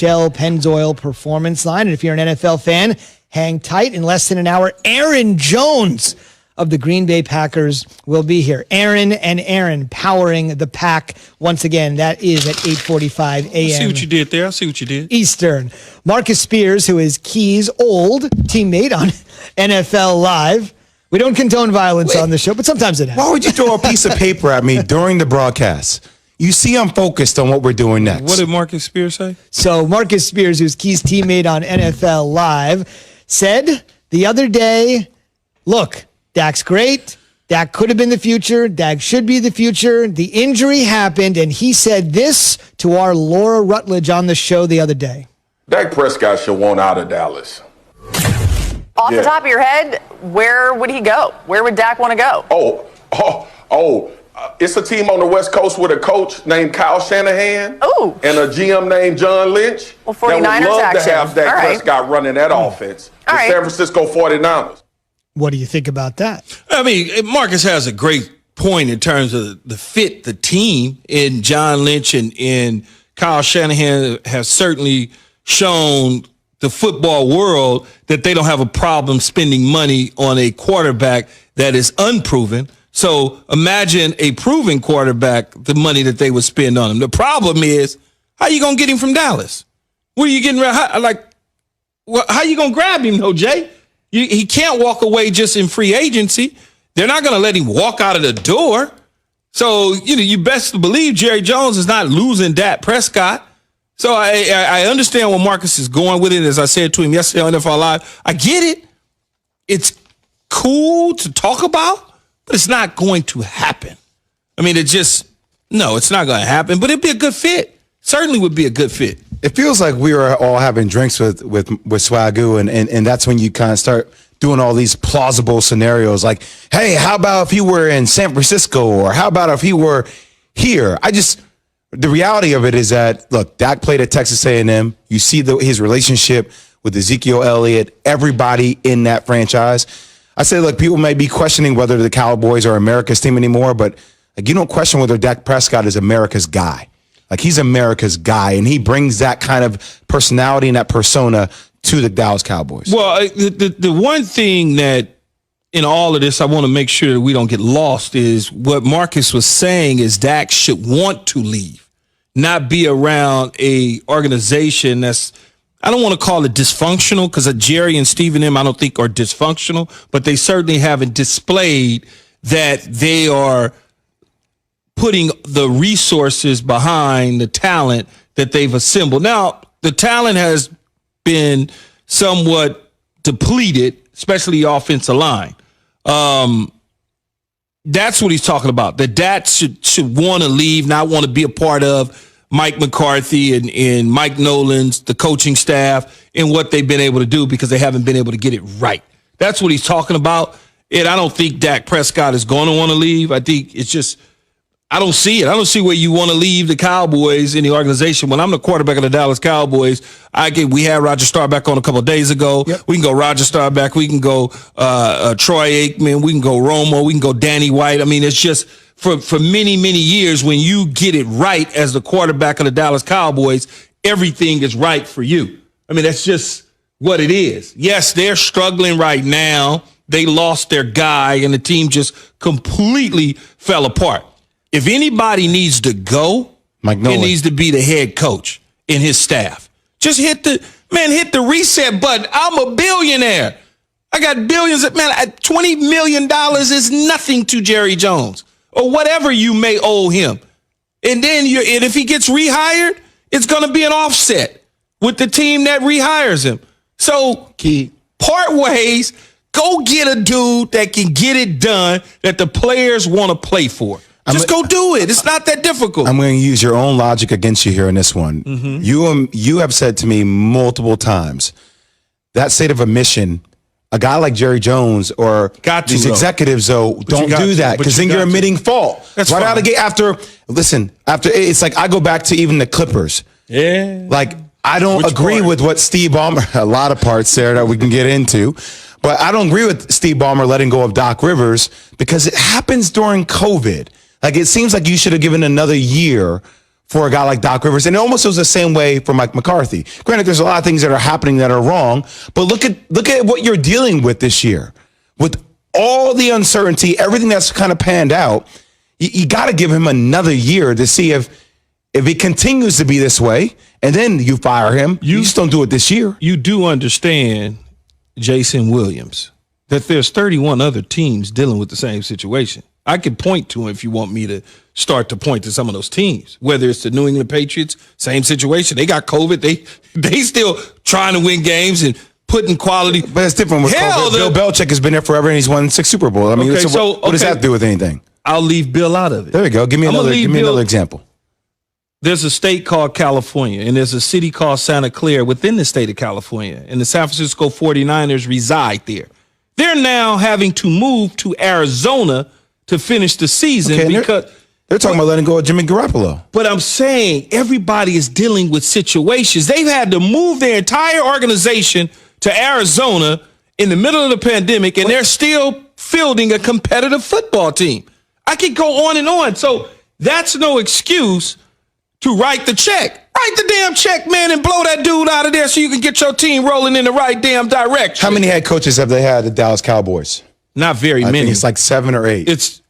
Shell Pennzoil Performance Line. And if you're an NFL fan, hang tight. In less than an hour, Aaron Jones of the Green Bay Packers will be here. Aaron powering the pack once again. That is at 8:45 a.m. I see what you did there. I see what you did. Eastern. Marcus Spears, who is Key's old teammate on NFL Live. We don't condone violence on the show, but sometimes it happens. Why would you throw a piece of paper at me during the broadcast? You see I'm focused on what we're doing next. What did Marcus Spears say? So Marcus Spears, who's Key's teammate on NFL Live, said the other day, look, Dak's great. Dak could have been the future. Dak should be the future. The injury happened, and he said this to our Laura Rutledge on the show the other day. Dak Prescott should want out of Dallas. Off the top of your head, where would he go? Where would Dak want to go? It's a team on the West Coast with a coach named Kyle Shanahan and a GM named John Lynch. Well, 49ers that would love action. to have Dak Prescott running that offense. The San Francisco 49ers. What do you think about that? I mean, Marcus has a great point in terms of the fit, the team, and John Lynch and Kyle Shanahan have certainly shown the football world that they don't have a problem spending money on a quarterback that is unproven. So imagine a proven quarterback, the money that they would spend on him. The problem is, how you going to get him from Dallas? Where are you getting, how you going to grab him, though, Jay? He can't walk away just in free agency. They're not going to let him walk out of the door. So, you best believe Jerry Jones is not losing Dak Prescott. So I understand where Marcus is going with it. As I said to him yesterday on NFL Live, I get it. It's cool to talk about, but it's not going to happen. I mean, it's not going to happen, but it'd be a good fit. Certainly would be a good fit. It feels like we were all having drinks with Swagoo, and that's when you kind of start doing all these plausible scenarios like, hey, how about if he were in San Francisco, or how about if he were here? The reality of it is that, look, Dak played at Texas A&M. You see his relationship with Ezekiel Elliott, everybody in that franchise. I say, look, people may be questioning whether the Cowboys are America's team anymore, but you don't question whether Dak Prescott is America's guy. He's America's guy, and he brings that kind of personality and that persona to the Dallas Cowboys. Well, the one thing that in all of this I want to make sure that we don't get lost is what Marcus was saying is Dak should want to leave, not be around a organization that's, I don't want to call it dysfunctional, because Jerry and Steve and them I don't think are dysfunctional, but they certainly haven't displayed that they are putting the resources behind the talent that they've assembled. Now, the talent has been somewhat depleted, especially the offensive line. That's what he's talking about. That Dak should want to leave, not want to be a part of Mike McCarthy and Mike Nolan's, the coaching staff, and what they've been able to do because they haven't been able to get it right. That's what he's talking about. And I don't think Dak Prescott is going to want to leave. I think it's just, I don't see it. I don't see where you want to leave the Cowboys in the organization. When I'm the quarterback of the Dallas Cowboys, we had Roger Staubach on a couple of days ago. Yep. We can go Roger Staubach. We can go Troy Aikman. We can go Romo. We can go Danny White. I mean, it's just for many, many years, when you get it right as the quarterback of the Dallas Cowboys, everything is right for you. I mean, that's just what it is. Yes, they're struggling right now. They lost their guy, and the team just completely fell apart. If anybody needs to go, it needs to be the head coach and his staff. Just hit the reset button. I'm a billionaire. I got billions of, $20 million is nothing to Jerry Jones or whatever you may owe him. And then and if he gets rehired, it's going to be an offset with the team that rehires him. So part ways, go get a dude that can get it done that the players want to play for. Just go do it. It's not that difficult. I'm going to use your own logic against you here in this one. Mm-hmm. You have said to me multiple times that state of omission, a guy like Jerry Jones or these executives, don't do that, because then you're admitting fault. That's right out of the gate. After it's like I go back to even the Clippers. Yeah. I don't agree with what Steve Ballmer, a lot of parts there that we can get into, but I don't agree with Steve Ballmer letting go of Doc Rivers because it happens during COVID. It seems like you should have given another year for a guy like Doc Rivers. And it almost was the same way for Mike McCarthy. Granted, there's a lot of things that are happening that are wrong, but look at what you're dealing with this year. With all the uncertainty, everything that's kind of panned out, you got to give him another year to see if it continues to be this way, and then you fire him. You just don't do it this year. You do understand, Jason Williams, that there's 31 other teams dealing with the same situation. I could point to them if you want me to start to point to some of those teams. Whether it's the New England Patriots, same situation. They got COVID. They still trying to win games and putting quality. But it's different with COVID. Bill Belichick has been there forever, and he's won 6 Super Bowls. I mean, okay, what does that have to do with anything? I'll leave Bill out of it. There you go. Give me another example. There's a state called California, and there's a city called Santa Clara within the state of California, and the San Francisco 49ers reside there. They're now having to move to Arizona to finish the season because they're talking about letting go of Jimmy Garoppolo. But I'm saying everybody is dealing with situations. They've had to move their entire organization to Arizona in the middle of the pandemic, and they're still fielding a competitive football team. I could go on and on. So that's no excuse to write the check. Write the damn check, man, and blow that dude out of there so you can get your team rolling in the right damn direction. How many head coaches have they had at the Dallas Cowboys? Not very many. I think it's like 7 or 8. It's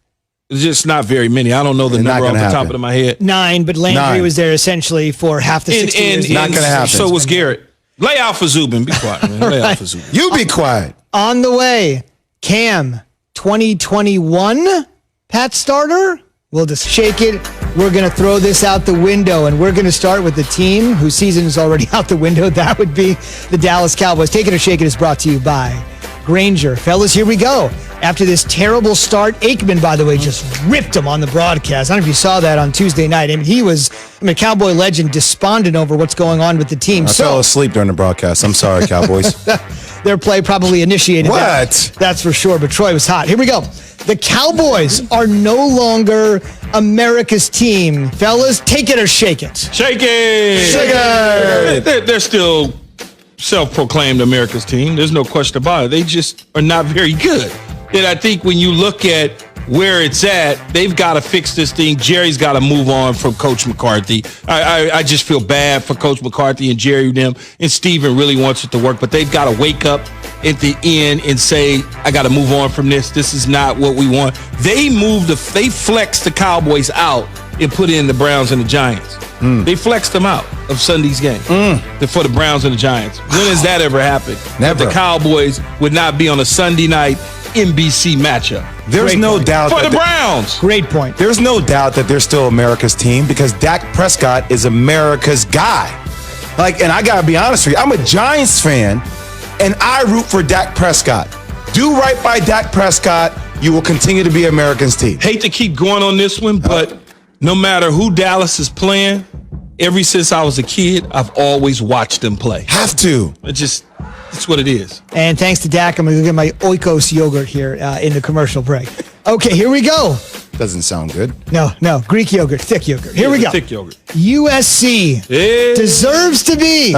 just not very many. I don't know the number off the top of my head. 9, but Landry was there essentially for half the 60 years. Not going to happen. So was Garrett. Lay out for Zubin. Be quiet, man. Lay out for Zubin. You be quiet. On the way, Cam, 2021 Pat starter. We'll just shake it. We're going to throw this out the window, and we're going to start with the team whose season is already out the window. That would be the Dallas Cowboys. Take It or Shake It is brought to you by Grainger. Fellas, here we go. After this terrible start, Aikman, by the way, just ripped him on the broadcast. I don't know if you saw that on Tuesday night. I mean, Cowboy legend, despondent over what's going on with the team. I fell asleep during the broadcast. I'm sorry, Cowboys. Their play probably initiated that. That's for sure, but Troy was hot. Here we go. The Cowboys are no longer America's team. Fellas, take it or shake it. Shake it. Shake it. They're still self-proclaimed America's team. There's no question about it. They just are not very good. And I think when you look at where it's at, they've got to fix this thing. Jerry's got to move on from Coach McCarthy. I just feel bad for Coach McCarthy and Jerry them, and Steven really wants it to work, but they've got to wake up at the end and say, I got to move on from this. This is not what we want. They flexed the Cowboys out and put in the Browns and the Giants. They flexed them out of Sunday's game for the Browns and the Giants. When has that ever happened? Never. The Cowboys would not be on a Sunday night NBC matchup. There's no doubt for the Browns. Great point. There's no doubt that they're still America's team because Dak Prescott is America's guy. And I gotta be honest with you, I'm a Giants fan, and I root for Dak Prescott. Do right by Dak Prescott, you will continue to be America's team. Hate to keep going on this one, but no matter who Dallas is playing, ever since I was a kid, I've always watched them play. Have to. It's what it is. And thanks to Dak, I'm going to go get my Oikos yogurt here in the commercial break. Okay, here we go. Doesn't sound good. No, Greek yogurt, thick yogurt. Here we go. Thick yogurt. USC deserves to be